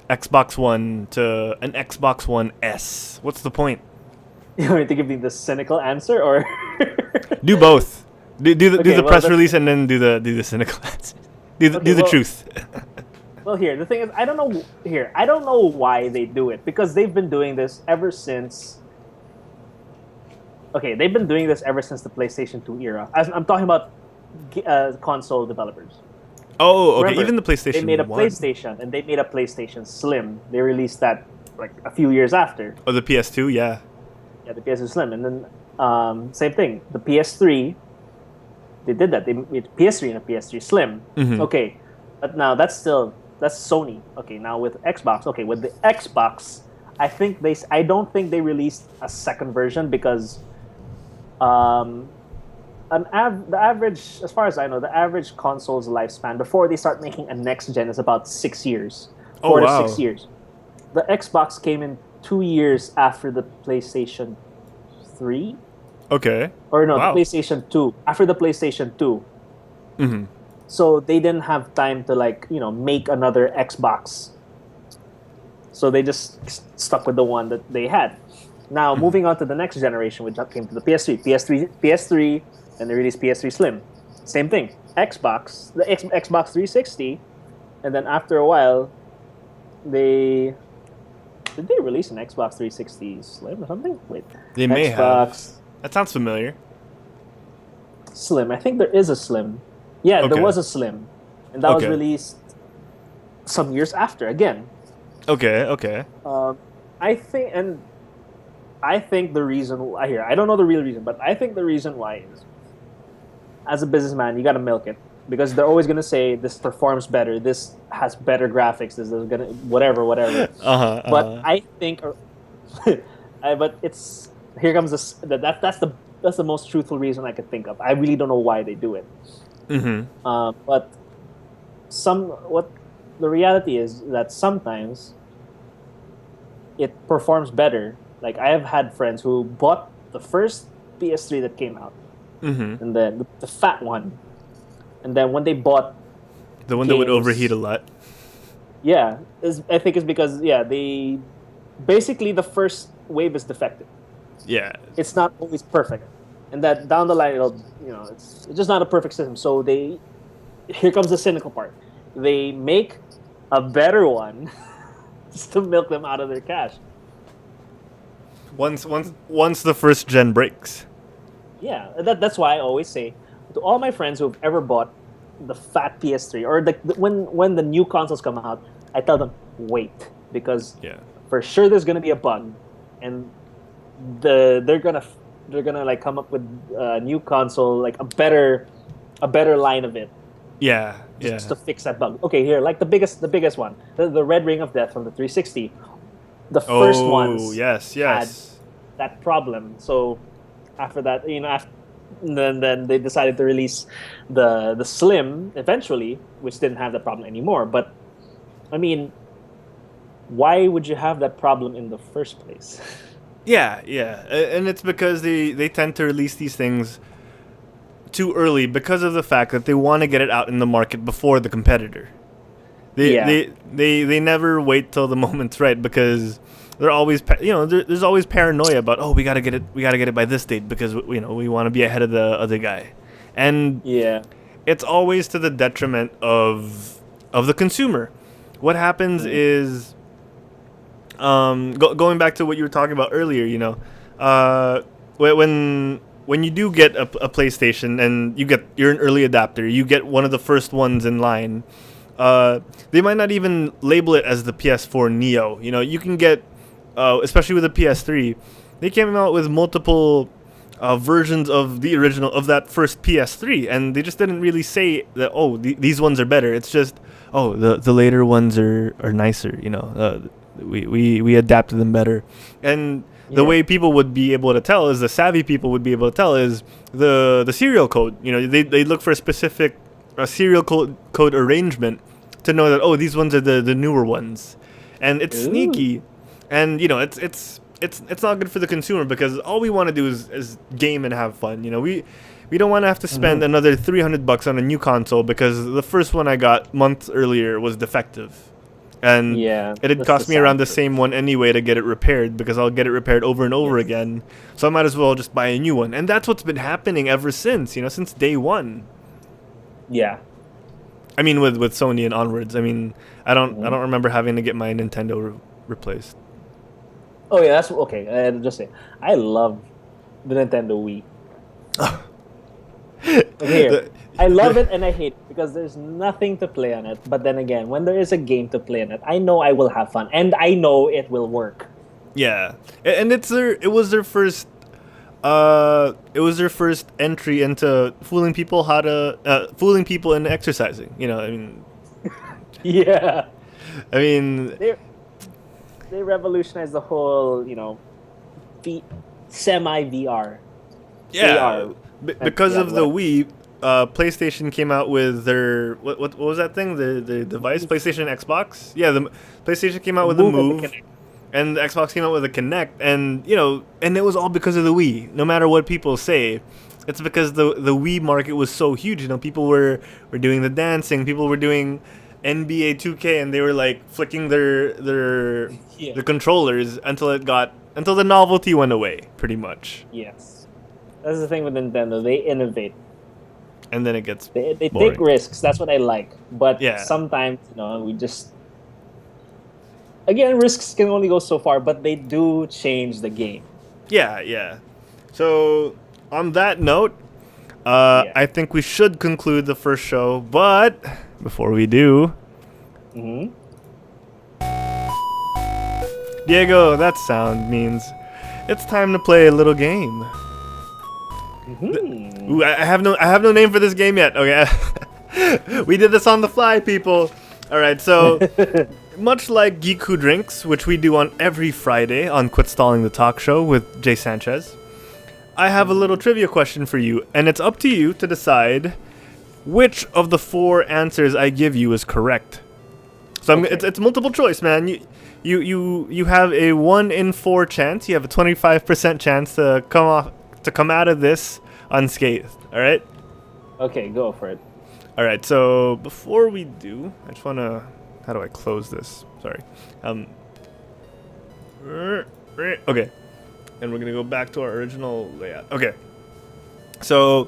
Xbox One to an Xbox One S? What's the point? You want me to give you the cynical answer, or Do both. Do the Okay, well, press that's- release and then do the cynical answer. Do Okay, the well- truth. Well, here the thing is, I don't know. Here, I don't know why they do it because they've been doing this ever since. Okay, they've been doing this ever since the PlayStation 2 era. I'm talking about console developers. Oh, okay. Remember, Even the PlayStation. They made a 1. PlayStation, and they made a PlayStation Slim. They released that like a few years after. Oh, the PS2. Yeah. Yeah, the PS2 Slim, and then same thing. The PS3. They did that. They made PS3 and a PS3 Slim. Mhm. Okay, but now that's Sony. Okay, now with Xbox. Okay, with the Xbox, I don't think they released a second version because um, the average, as far as I know, the average console's lifespan before they start making a next gen is about 6 years, Oh, 4 to wow. 6 years. The Xbox came in 2 years after the PlayStation 3, Okay. or no, Wow. the PlayStation 2. After the PlayStation 2, Mm-hmm. so they didn't have time to make another Xbox. So they just stuck with the one that they had. Now moving on to the next generation, which came to the PS3, and they released PS3 Slim. Same thing. Xbox 360, and then after a while, did they release an Xbox 360 Slim or something? Wait, They may Xbox have. That sounds familiar. Slim. I think there is a Slim. Yeah, Okay. there was a Slim, and that was Okay. released some years after. Again, Okay. Okay. I think the reason here, I don't know the real reason, but I think the reason why is, as a businessman, you got to milk it because they're always gonna say this performs better, this has better graphics, this is gonna whatever. Uh-huh. But I think, but it's here comes this. That's the most truthful reason I could think of. I really don't know why they do it. Mm-hmm. But what the reality is that sometimes it performs better. Like I have had friends who bought the first PS3 that came out, Mm-hmm. and then the fat one, and then when they bought, The one that would games- overheat a lot. yeah, I think it's because they basically the first wave is defective. Yeah. It's not always perfect, and that down the line it's just not a perfect system. So here comes the cynical part. They make a better one just to milk them out of their cash. Once the first gen breaks. Yeah, that's why I always say to all my friends who've ever bought the fat PS3 or when the new consoles come out, I tell them wait because Yeah. for sure there's gonna be a bug, and they're gonna like come up with a new console, like a better line of it Yeah. Yeah. just to fix that bug. Okay, here like the biggest one, the Red Ring of Death from the 360. The first Oh, ones yes. that problem. So after that, then they decided to release the Slim eventually, which didn't have the problem anymore. But I mean, why would you have that problem in the first place? Yeah, yeah. And it's because they tend to release these things too early because of the fact that they want to get it out in the market before the competitor. They never wait till the moment's right because they're always there's always paranoia about we gotta get it by this date because we want to be ahead of the other guy, and Yeah. it's always to the detriment of the consumer. What happens is going back to what you were talking about earlier, when you do get a PlayStation and you're an early adapter, you get one of the first ones in line. They might not even label it as the PS4 Neo. You can get, especially with the PS3, they came out with multiple versions of the original of that first PS3, and they just didn't really say that. Oh, these ones are better. It's just the later ones are nicer. We adapted them better, and the way people would be able to tell is the savvy people would be able to tell is the serial code. They look for a serial code arrangement to know that these ones are the newer ones, and it's sneaky, and it's not good for the consumer because all we want to do is game and have fun. We don't want to have to spend another $300 on a new console because the first one I got months earlier was defective. And it'd cost me around the same one anyway to get it repaired because I'll get it repaired over and over again. So I might as well just buy a new one. And that's what's been happening ever since, since day one. Yeah. I mean, with Sony and onwards. I mean, I don't remember having to get my Nintendo replaced. Oh yeah, that's okay. I'll just say I love the Nintendo Wii. I love it and I hate it because there's nothing to play on it. But then again, when there is a game to play on it, I know I will have fun and I know it will work. Yeah, and it was their first entry into fooling people into exercising. I mean, yeah. I mean, they revolutionized the whole, semi VR. Yeah, because of the Wii. PlayStation came out with their what was that thing? The device, PlayStation Xbox. Yeah, the PlayStation came out with the Move, and the Xbox came out with the Kinect, and and it was all because of the Wii. No matter what people say, it's because the Wii market was so huge. People were doing the dancing, people were doing NBA 2K, and they were like flicking their controllers until the novelty went away, pretty much. Yes, that's the thing with Nintendo. They innovate. And then it gets they take risks. That's what I like. But yeah. Sometimes, we just... Again, risks can only go so far, but they do change the game. Yeah. So, on that note, I think we should conclude the first show. But, before we do... Diego, that sound means it's time to play a little game. Ooh, I have no name for this game yet. Okay, we did this on the fly, people. All right, so much like Geek Who Drinks, which we do on every Friday on Quit Stalling the Talk Show with Jay Sanchez, I have a little trivia question for you, and it's up to you to decide which of the 4 answers I give you is correct. So it's multiple choice, man. You have a 1 in 4 chance. You have a 25% chance to come out of this unscathed. All right. Okay, go for it. All right. So before we do, I just wanna. How do I close this? Sorry. Okay. And we're gonna go back to our original layout. Okay. So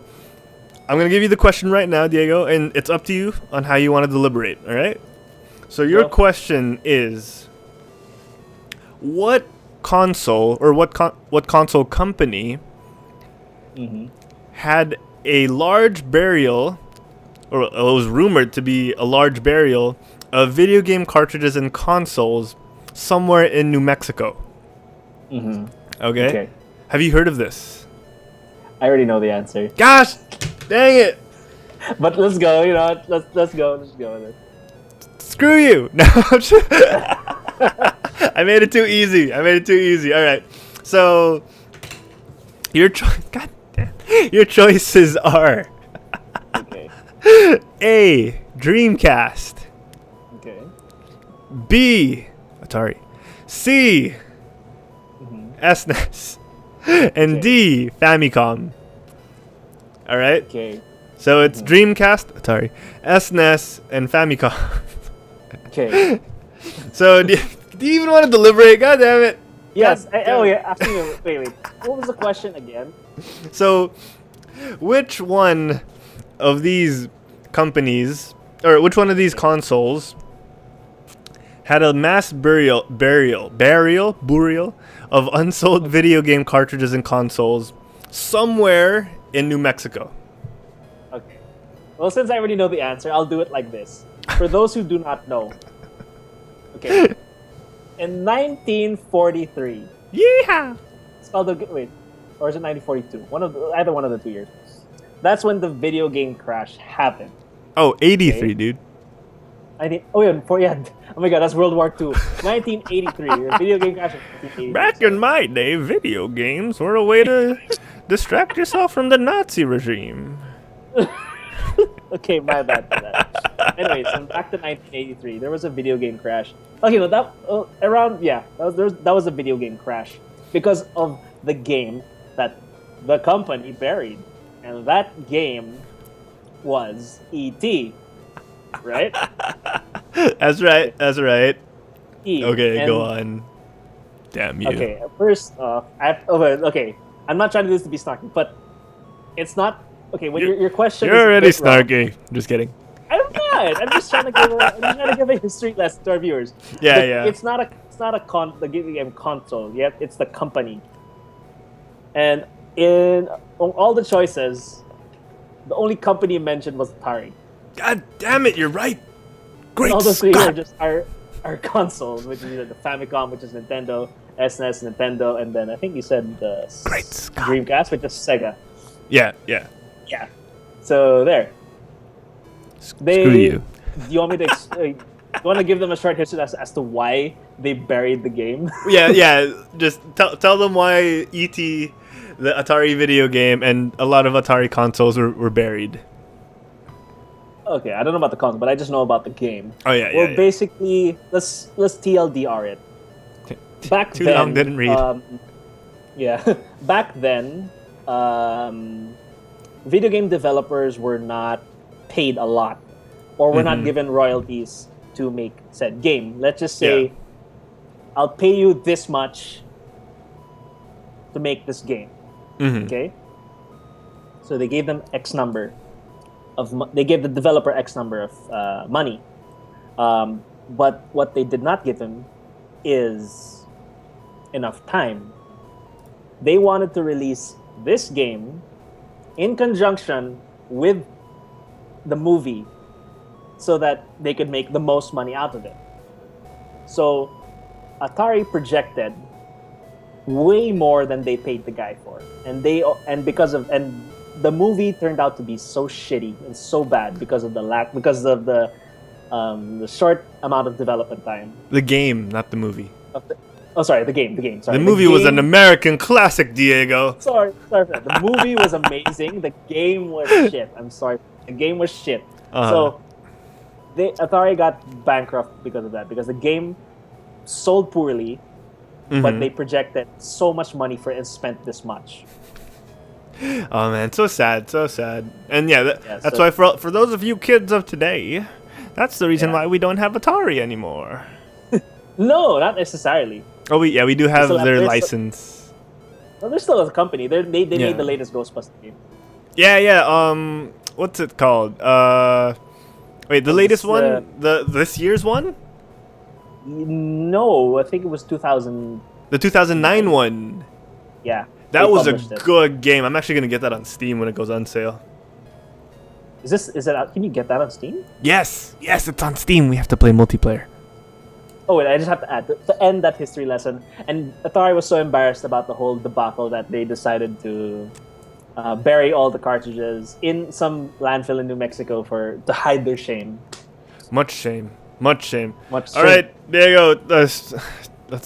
I'm gonna give you the question right now, Diego, and it's up to you on how you want to deliberate. All right. So your question is, what console or what console company had a large burial, or it was rumored to be a large burial of video game cartridges and consoles somewhere in New Mexico? Okay. Have you heard of this? I already know the answer. Gosh, dang it! But let's go. Let's go with it. Screw you! No, I made it too easy. All right. So your choices are A, Dreamcast. Okay. B, Atari. C, SNES. And D, Famicom. All right. Okay. So it's Dreamcast, Atari, SNES, and Famicom. Okay. So do you even want to deliberate? God damn it. Yes. Actually, wait. What was the question again? So, which one of these companies, or which one of these consoles, had a mass burial of unsold video game cartridges and consoles somewhere in New Mexico? Okay. Well, since I already know the answer, I'll do it like this. For those who do not know. Okay. In 1943. Yeehaw! Spell the... Wait. or is it 1942? Either one of the 2 years. That's when the video game crash happened. Oh, 83, Okay. dude. I think. Oh yeah. Oh my God, that's World War II. 1983. Video game crash. Of 1983. Back in my day, video games were a way to distract yourself from the Nazi regime. Okay, my bad for that. Anyways, so back to 1983. There was a video game crash. Okay, no, that that was a video game crash because of the game that the company buried, and that game was E.T. Right? That's right. That's right. E. Okay, And- go on. Damn you. Okay, first off, okay, I'm not trying to do this to be snarky, but it's not. Okay, when your question You're is a already bit wrong. snarky. Just kidding. I'm not. I'm just trying to give a history lesson to our viewers. Yeah, The- yeah. It's not the video game console yet. It's the company. And in all the choices, the only company mentioned was Atari. God damn it, you're right. Great All the three are Scott. just our consoles, which is either the Famicom, which is Nintendo, SNES, Nintendo, and then I think you said the Great Scott. Dreamcast, which is Sega. Yeah, yeah. Yeah. So there. Screw you. Do you want me to? You want to give them a short history as to why they buried the game? Yeah, yeah. Just tell them why E.T., the Atari video game, and a lot of Atari consoles were buried. Okay, I don't know about the console, but I just know about the game. Oh yeah, Well, yeah. basically, let's TLDR it. Back Too then, long, didn't read. Yeah, back then, video game developers were not paid a lot, or were not given royalties to make said game. Let's just say, Yeah. I'll pay you this much to make this game. Mhm. Okay. So they gave them X number they gave the developer X number of money, but what they did not give him is enough time. They wanted to release this game in conjunction with the movie so that they could make the most money out of it. So Atari projected way more than they paid the guy for, and the movie turned out to be so shitty and so bad because of the short amount of development time. The game, not the movie. The game. Sorry, The movie was an game- American classic, Diego. Sorry for that. The movie was amazing. The game was shit. I'm sorry. The game was shit. Uh-huh. So, Atari got bankrupt because of that. Because the game sold poorly, but Mhm. they projected so much money for it and spent this much. Oh man, so sad, so sad. And yeah, that's so- why for those of you kids of today, that's the reason Yeah. why we don't have Atari anymore. No, not necessarily. Oh, we do have still have- their there's- license. Well, they're still a company. They Yeah. made the latest Ghostbusters game. Yeah, yeah. What's it called? Wait, the latest It's, one, this year's one, No, I think it was 2000. the 2009 one. Yeah. That they was a published it. good game. I'm actually gonna get that on Steam when it goes on sale. Is it out? Can you get that on Steam? Yes, yes, it's on Steam. We have to play multiplayer. Oh wait, I just have to add to end that history lesson. And Atari was so embarrassed about the whole debacle that they decided to bury all the cartridges in some landfill in New Mexico to hide their shame. Much shame. Much shame. Much All shame. right, Diego. Let's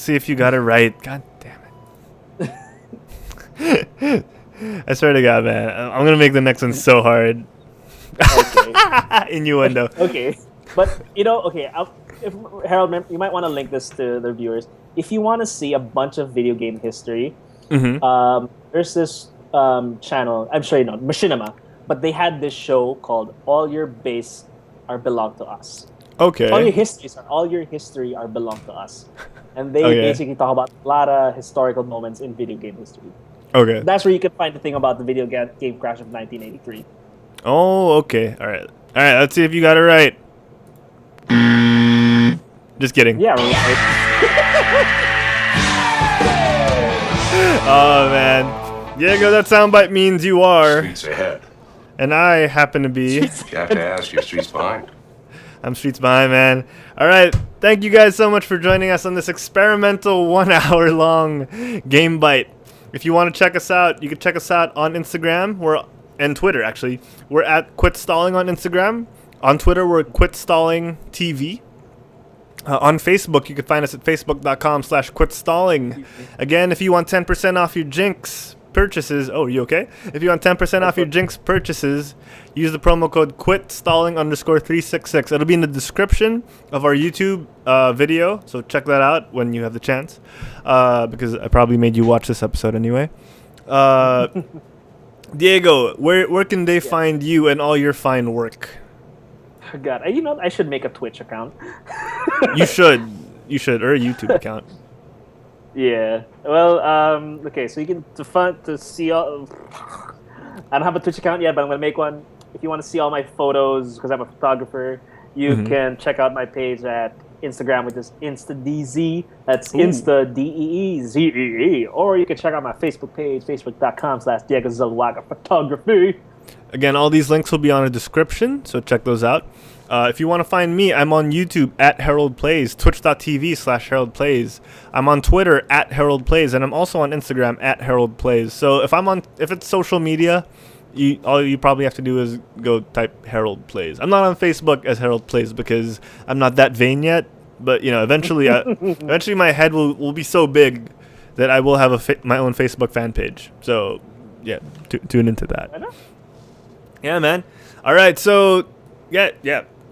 see if you got it right. God damn it. I swear to God, man. I'm gonna make the next one so hard. Okay. Innuendo. Okay, but okay. If Harold, you might want to link this to the viewers. If you want to see a bunch of video game history, Mm-hmm. there's this channel. I'm sure you know Machinima, but they had this show called "All Your Base Are Belong to Us." Okay. All your history are belong to us, and they Okay. basically talk about a lot of historical moments in video game history. Okay. That's where you can find the thing about the video game crash of 1983. Oh, okay. All right. All right. Let's see if you got it right. Just kidding. Yeah, right. Oh man, Diego, that soundbite means you are, Streets ahead. and I happen to be. You have to ask your streets behind. I'm Streets Behind, man. All right. Thank you guys so much for joining us on this experimental 1 hour long GameByte. If you want to check us out, you can check us out on Instagram and Twitter, actually. We're at Quit Stalling on Instagram. On Twitter, we're Quit Stalling TV. On Facebook, you can find us at facebook.com/quitstalling. Again, if you want 10% off your Jinx purchases, oh, are you okay? If you want 10% off your Jinx purchases, use the promo code QUITSTALLING_366. It'll be in the description of our YouTube video, so check that out when you have the chance, because I probably made you watch this episode anyway. Diego, where can they find you and all your fine work? God, you know, I should make a Twitch account. You should, or a YouTube account. Yeah. Well, okay. So you can to see all. I don't have a Twitch account yet, but I'm gonna make one. If you want to see all my photos, because I'm a photographer, you can check out my page at Instagram, which is InstaDZ. That's Insta DEEZEE. Or you can check out my Facebook page, facebook.com/Diego Zalwaga Photography. Again, all these links will be on a description, so check those out. If you want to find me, I'm on YouTube at Harold Plays, twitch.tv/Harold Plays. I'm on Twitter at Harold Plays, and I'm also on Instagram at Harold Plays. So if it's social media, all you probably have to do is go type Harold Plays. I'm not on Facebook as Harold Plays because I'm not that vain yet. But eventually, eventually my head will be so big that I will have my own Facebook fan page. So yeah, tune into that. Yeah, man. All right, so yeah,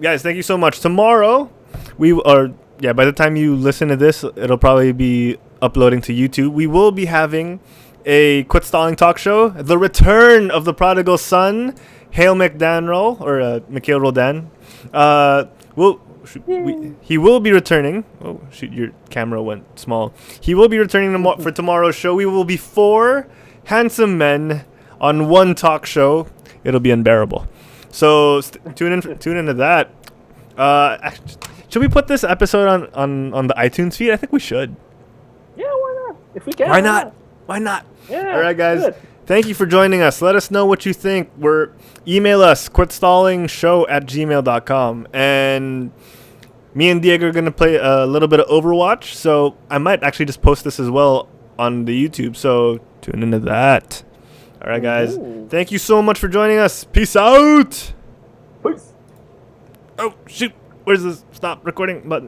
guys, thank you so much. Tomorrow, by the time you listen to this, it'll probably be uploading to YouTube. We will be having a Quit Stalling talk show, the return of the prodigal son, Hale McDaniel, or Mikhail Roldan. He will be returning. Oh, shoot, your camera went small. He will be returning for tomorrow's show. We will be 4 handsome men on one talk show. It'll be unbearable. So tune into that. Should we put this episode on the iTunes feed? I think we should. Yeah, why not? If we can. Why not? Why not? Yeah. All right, guys. Good. Thank you for joining us. Let us know what you think. Email us quitstallingShow@gmail.com, and me and Diego are gonna play a little bit of Overwatch. So I might actually just post this as well on the YouTube. So tune into that. All right, guys. Thank you so much for joining us. Peace out. Peace. Oh, shoot. Where's the stop recording button?